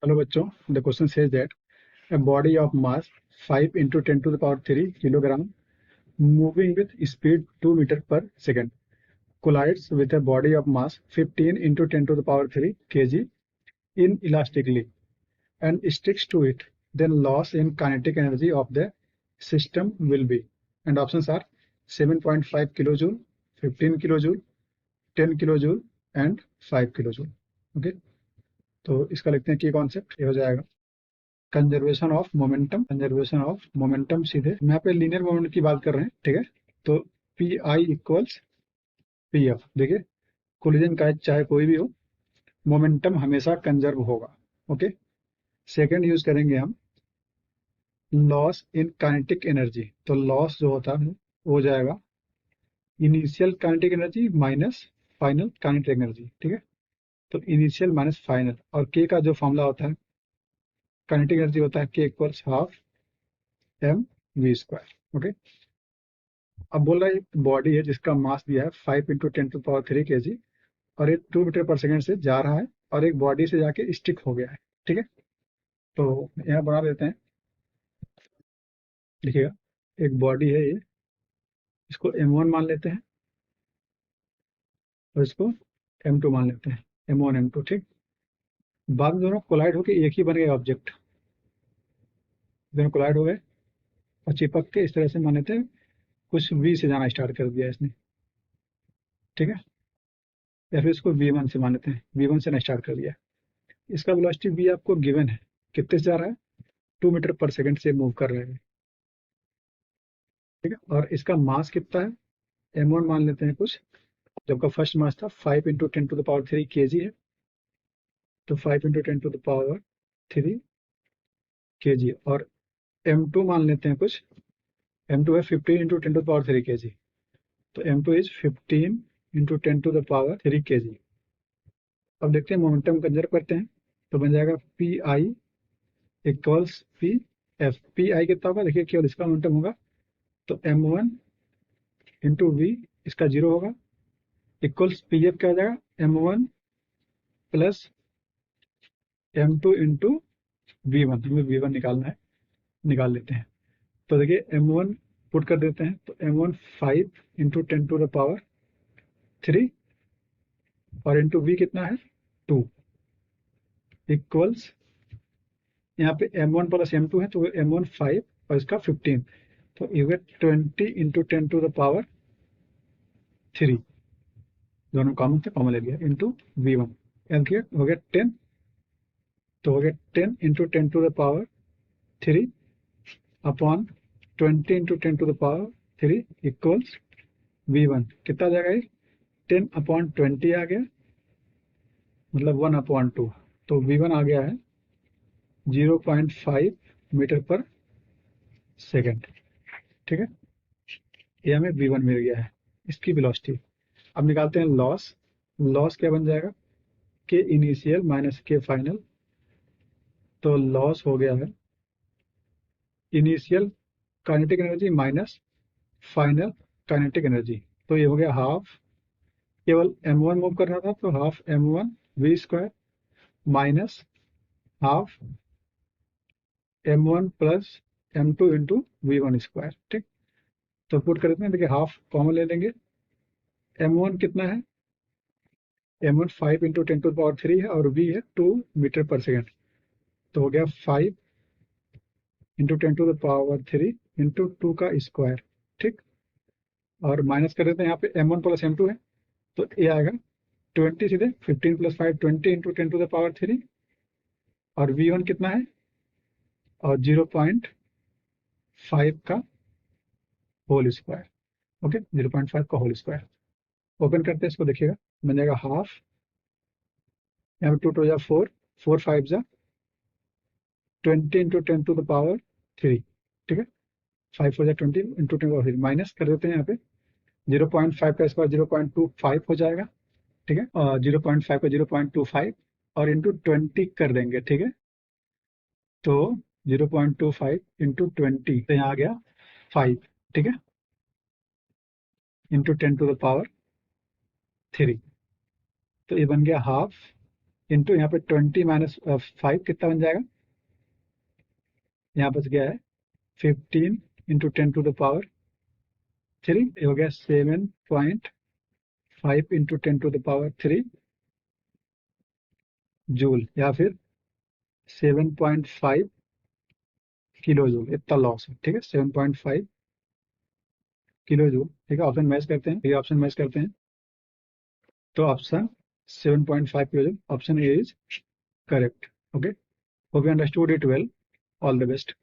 Hello बच्चों, the question says that a body of mass 5 into 10 to the power 3 kilogram moving with speed 2 meter per second collides with a body of mass 15 into 10 to the power 3 kg inelastically and sticks to it. Then loss in kinetic energy of the system will be, and options are 7.5 kilojoule, 15 kilojoule, 10 kilojoule and 5 kilojoule. Okay, तो इसका लिखते हैं की concept ये हो जाएगा conservation of momentum सीधे हम यहाँ पे लीनियर मोमेंट की बात कर रहे हैं, ठीक है। तो P I equals P F. देखिए, कोलिजन का चाहे कोई भी हो, मोमेंटम हमेशा कंजर्व होगा। ओके, सेकंड यूज करेंगे हम लॉस इन काइनेटिक एनर्जी। तो लॉस जो होता है वो हो जाएगा initial kinetic energy minus final kinetic energy, ठीक है। तो इनिशियल माइनस फाइनल, और के का जो फॉर्मूला होता है काइनेटिक एनर्जी होता है के equals half m v square. Okay, अब बोल रहा है बॉडी है जिसका मास दिया है 5 इंटू 10 टू पावर 3 kg और ये 2 मीटर पर सेकेंड से जा रहा है और एक बॉडी से जाके स्टिक हो गया है, ठीक है। तो यहाँ बना देते हैं, देखिएगा एक बॉडी है ये, इसको m1 मान लेते हैं और इसको m2 मान लेते हैं, m1 m2, ठीक। बाद में दोनों कोलाइड होकर एक ही बन गए ऑब्जेक्ट, दोनों कोलाइड हो गए और चिपक के इस तरह से मान लेते हैं कुछ v से जाना स्टार्ट कर दिया इसने, ठीक है। या फिर इसको v1 से मान लेते हैं, v1 से ना स्टार्ट कर दिया। इसका वेलोसिटी v आपको गिवन है, कितने से जा रहा है 2 मीटर पर सेकंड से मूव कर रहे हैं, ठीक है। और इसका मास कितना है m1 मान लेते हैं कुछ, जबकि फर्स्ट मास था 5 into 10 to the power 3 kg है, तो 5 into 10 to the power 3 kg। और m2 मान लेते हैं कुछ, m2 है 15 into 10 to the power 3 kg, तो m2 is 15 into 10 to the power 3 kg। अब देखते हैं मोमेंटम कंजर्व करते हैं, तो बन जाएगा P I equals P F. P I कितना होगा, देखिए केवल इसका मोमेंटम होगा, तो m1 इंटू वी, इसका 0 होगा, इक्वल्स पी एफ क्या हो जाएगा m1 plus m2 into v1। हमें v1 निकालना है, निकाल लेते हैं। तो देखिए m1 पुट कर देते हैं, तो m1 5 into 10 to the power 3 और इंटू v कितना है 2 इक्वल्स, यहाँ पे m1 प्लस m2 है तो m1 5 और इसका 15, तो ये 20 इंटू 10 टू द पावर 3, दोनों कॉमन थे, कॉमन ले लिया, इंटू v1 एम किया हो गया 10, तो हो गया 10 into 10 to the power 3 upon 20 into 10 to the power 3 equals v1 कितना आ जाएगा, 10 अपॉन 20 आ गया, मतलब 1 अपॉन 2, तो v1 आ गया है 0.5 मीटर पर सेकेंड, ठीक है। ये हमें v1 मिल गया है, इसकी वेलोसिटी। अब निकालते हैं लॉस। लॉस क्या बन जाएगा, के इनिशियल माइनस के फाइनल, तो लॉस हो गया है initial kinetic energy minus final kinetic energy, तो ये हो गया हाफ, केवल m1 मूव कर रहा था तो half m1 v square minus half m1 plus m2 into v1 square, ठीक। तो पुट कर देते हैं, देखिए हाफ कॉमन ले लेंगे, m1 कितना है, m1 5 इंटू 10 टू पावर 3 है और v है 2 मीटर पर सेकेंड, तो हो गया 5 into 10 to the power 3 into 2 का स्क्वायर, ठीक। और माइनस कर देते हैं, यहाँ पे m1 प्लस m2 है तो ये आएगा 20 सीधे, 15 plus 5 20 into 10 to the power 3 और v1 कितना है, और 0.5 का होल स्क्वायर। ओके, 0.5 का होल स्क्वायर। ओपन करते हैं इसको, देखिएगा बन जाएगा हाफ, यहाँ पे 2 टू जा 4, 4 5 जा 20 इंटू 10 टू द पावर 3, ठीक है। 5 4 जा 20 इंटू 10 पावर 3, माइनस कर देते हैं, यहाँ पे 0.5 का स्क्वायर 0.25 हो जाएगा, ठीक है। और 0.5 का 0.25 और इंटू 20 कर देंगे, ठीक है। तो 0.25 इंटू 20, तो यहाँ आ गया 5, ठीक है, इंटू 10 टू द पावर 3, तो ये बन गया हाफ इंटू यहाँ पे 20 माइनस 5 कितना बन जाएगा, यहाँ बच गया है 15 इंटू 10 टू द पावर 3, ये हो गया 7.5 into 10 to the power 3 joule, या फिर 7.5 किलो जूल, इतना लॉस है। ठीक है, 7.5 किलो जूल। ठीक है, ऑप्शन मैच करते हैं, ये ऑप्शन मैच करते हैं, तो option 7.5 kilo joule, option A is correct. Okay, hope you understood it well, all the best.